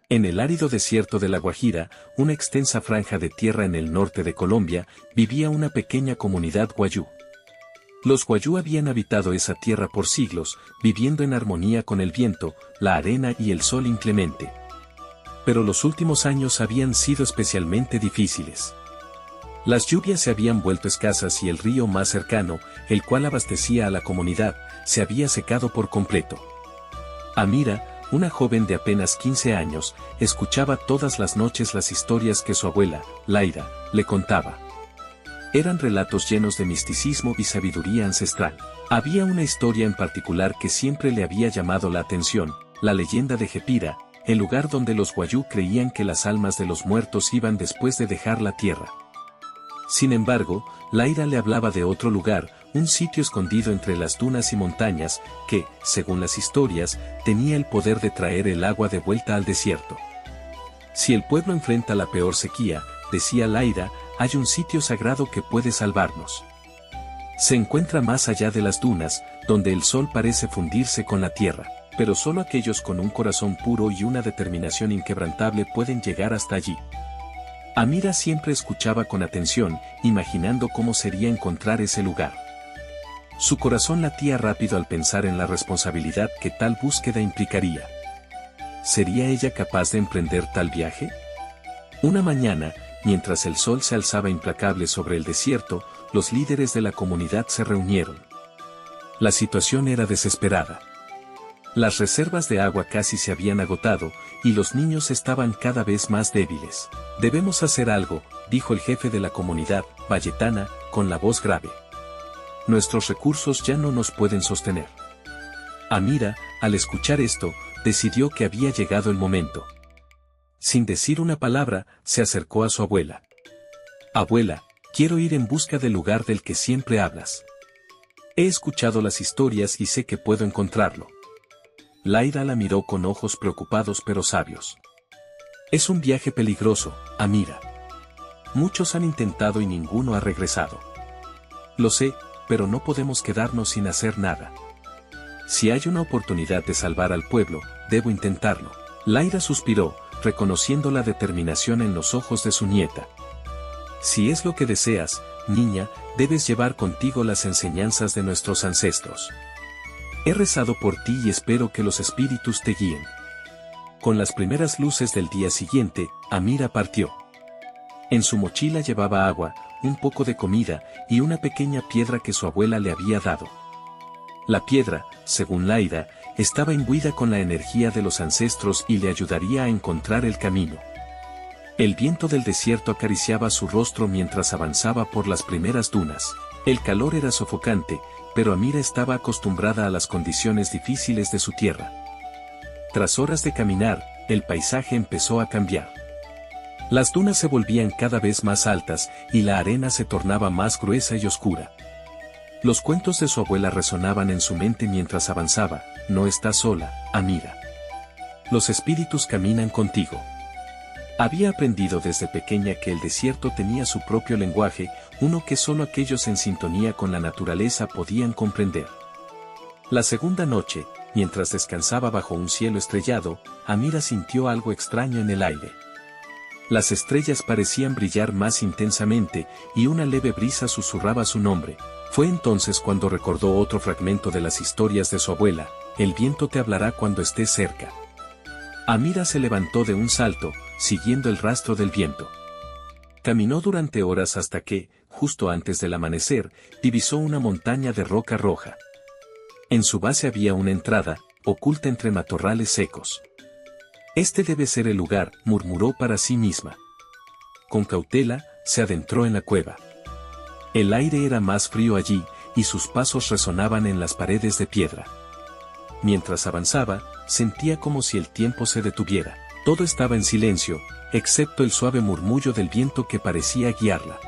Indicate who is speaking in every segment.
Speaker 1: En el árido desierto de La Guajira, una extensa franja de tierra en el norte de Colombia, vivía una pequeña comunidad guayú. Los guayú habían habitado esa tierra por siglos, viviendo en armonía con el viento, la arena y el sol inclemente. Pero los últimos años habían sido especialmente difíciles. Las lluvias se habían vuelto escasas y el río más cercano, el cual abastecía a la comunidad, se había secado por completo. Amira, una joven de apenas 15 años, escuchaba todas las noches las historias que su abuela, Laira, le contaba. Eran relatos llenos de misticismo y sabiduría ancestral. Había una historia en particular que siempre le había llamado la atención, la leyenda de Jepira, el lugar donde los guayú creían que las almas de los muertos iban después de dejar la tierra. Sin embargo, Laira le hablaba de otro lugar, un sitio escondido entre las dunas y montañas, que, según las historias, tenía el poder de traer el agua de vuelta al desierto. Si el pueblo enfrenta la peor sequía, decía Laira, hay un sitio sagrado que puede salvarnos. Se encuentra más allá de las dunas, donde el sol parece fundirse con la tierra, pero solo aquellos con un corazón puro y una determinación inquebrantable pueden llegar hasta allí. Amira siempre escuchaba con atención, imaginando cómo sería encontrar ese lugar. Su corazón latía rápido al pensar en la responsabilidad que tal búsqueda implicaría. ¿Sería ella capaz de emprender tal viaje? Una mañana, mientras el sol se alzaba implacable sobre el desierto, los líderes de la comunidad se reunieron. La situación era desesperada. Las reservas de agua casi se habían agotado, y los niños estaban cada vez más débiles. Debemos hacer algo, dijo el jefe de la comunidad, valletana, con la voz grave. Nuestros recursos ya no nos pueden sostener. Amira, al escuchar esto, decidió que había llegado el momento. Sin decir una palabra, se acercó a su abuela. Abuela, quiero ir en busca del lugar del que siempre hablas. He escuchado las historias y sé que puedo encontrarlo. Laira la miró con ojos preocupados pero sabios. Es un viaje peligroso, Amira. Muchos han intentado y ninguno ha regresado. Lo sé, pero no podemos quedarnos sin hacer nada. Si hay una oportunidad de salvar al pueblo, debo intentarlo. Laira suspiró, reconociendo la determinación en los ojos de su nieta. Si es lo que deseas, niña, debes llevar contigo las enseñanzas de nuestros ancestros. He rezado por ti y espero que los espíritus te guíen. Con las primeras luces del día siguiente, Amira partió. En su mochila llevaba agua, un poco de comida y una pequeña piedra que su abuela le había dado. La piedra, según Laira, estaba imbuida con la energía de los ancestros y le ayudaría a encontrar el camino. El viento del desierto acariciaba su rostro mientras avanzaba por las primeras dunas. El calor era sofocante, pero Amira estaba acostumbrada a las condiciones difíciles de su tierra. Tras horas de caminar, el paisaje empezó a cambiar. Las dunas se volvían cada vez más altas y la arena se tornaba más gruesa y oscura. Los cuentos de su abuela resonaban en su mente mientras avanzaba. No estás sola, Amira. Los espíritus caminan contigo. Había aprendido desde pequeña que el desierto tenía su propio lenguaje, uno que solo aquellos en sintonía con la naturaleza podían comprender. La segunda noche, mientras descansaba bajo un cielo estrellado, Amira sintió algo extraño en el aire. Las estrellas parecían brillar más intensamente, y una leve brisa susurraba su nombre. Fue entonces cuando recordó otro fragmento de las historias de su abuela: el viento te hablará cuando estés cerca. Amira se levantó de un salto, siguiendo el rastro del viento. Caminó durante horas hasta que, justo antes del amanecer, divisó una montaña de roca roja. En su base había una entrada, oculta entre matorrales secos. Este debe ser el lugar, murmuró para sí misma. Con cautela, se adentró en la cueva. El aire era más frío allí, y sus pasos resonaban en las paredes de piedra. Mientras avanzaba, sentía como si el tiempo se detuviera. Todo estaba en silencio, excepto el suave murmullo del viento que parecía guiarla.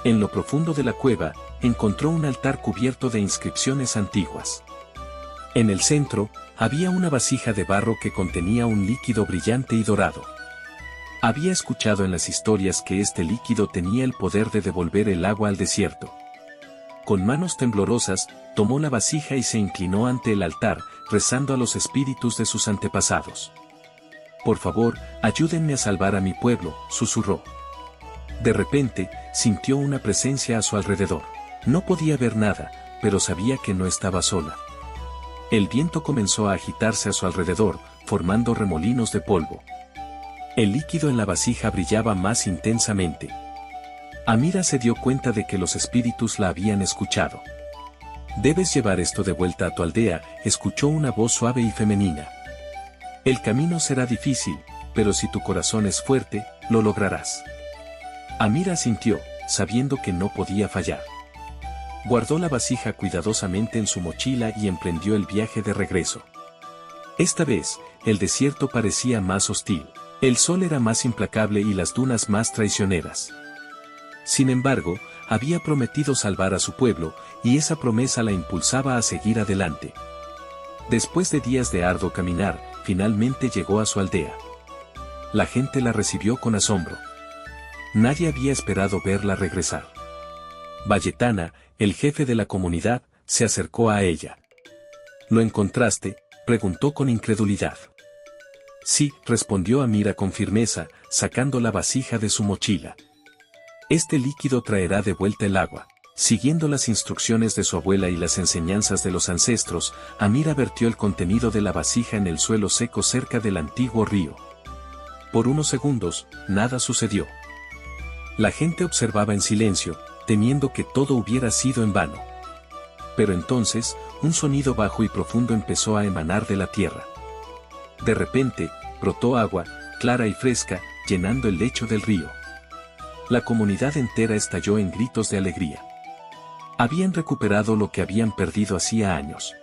Speaker 1: En lo profundo de la cueva, encontró un altar cubierto de inscripciones antiguas. En el centro, había una vasija de barro que contenía un líquido brillante y dorado. Había escuchado en las historias que este líquido tenía el poder de devolver el agua al desierto. Con manos temblorosas, tomó la vasija y se inclinó ante el altar, rezando a los espíritus de sus antepasados. Por favor, ayúdenme a salvar a mi pueblo, susurró. De repente, sintió una presencia a su alrededor. No podía ver nada, pero sabía que no estaba sola. El viento comenzó a agitarse a su alrededor, formando remolinos de polvo. El líquido en la vasija brillaba más intensamente. Amira se dio cuenta de que los espíritus la habían escuchado. «Debes llevar esto de vuelta a tu aldea», escuchó una voz suave y femenina. «El camino será difícil, pero si tu corazón es fuerte, lo lograrás». Amira asintió, sabiendo que no podía fallar. Guardó la vasija cuidadosamente en su mochila y emprendió el viaje de regreso. Esta vez, el desierto parecía más hostil. El sol era más implacable y las dunas más traicioneras. Sin embargo, había prometido salvar a su pueblo, y esa promesa la impulsaba a seguir adelante. Después de días de arduo caminar, finalmente llegó a su aldea. La gente la recibió con asombro. Nadie había esperado verla regresar. Valletana, el jefe de la comunidad, se acercó a ella. «¿Lo encontraste?», preguntó con incredulidad. «Sí», respondió Amira con firmeza, sacando la vasija de su mochila. «Este líquido traerá de vuelta el agua». Siguiendo las instrucciones de su abuela y las enseñanzas de los ancestros, Amira vertió el contenido de la vasija en el suelo seco cerca del antiguo río. Por unos segundos, nada sucedió. La gente observaba en silencio, temiendo que todo hubiera sido en vano. Pero entonces, un sonido bajo y profundo empezó a emanar de la tierra. De repente, brotó agua, clara y fresca, llenando el lecho del río. La comunidad entera estalló en gritos de alegría. Habían recuperado lo que habían perdido hacía años.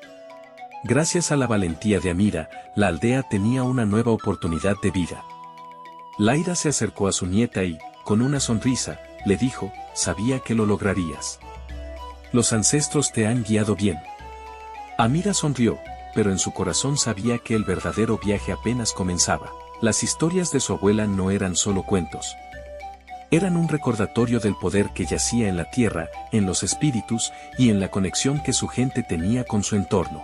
Speaker 1: Gracias a la valentía de Amira, la aldea tenía una nueva oportunidad de vida. Laira se acercó a su nieta y, con una sonrisa, le dijo: «Sabía que lo lograrías. Los ancestros te han guiado bien». Amira sonrió, pero en su corazón sabía que el verdadero viaje apenas comenzaba. Las historias de su abuela no eran solo cuentos. Eran un recordatorio del poder que yacía en la tierra, en los espíritus y en la conexión que su gente tenía con su entorno.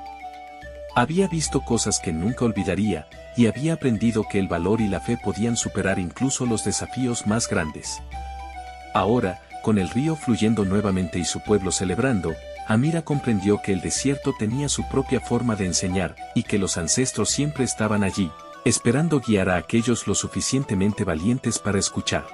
Speaker 1: Había visto cosas que nunca olvidaría, y había aprendido que el valor y la fe podían superar incluso los desafíos más grandes. Ahora, con el río fluyendo nuevamente y su pueblo celebrando, Amira comprendió que el desierto tenía su propia forma de enseñar, y que los ancestros siempre estaban allí, esperando guiar a aquellos lo suficientemente valientes para escuchar.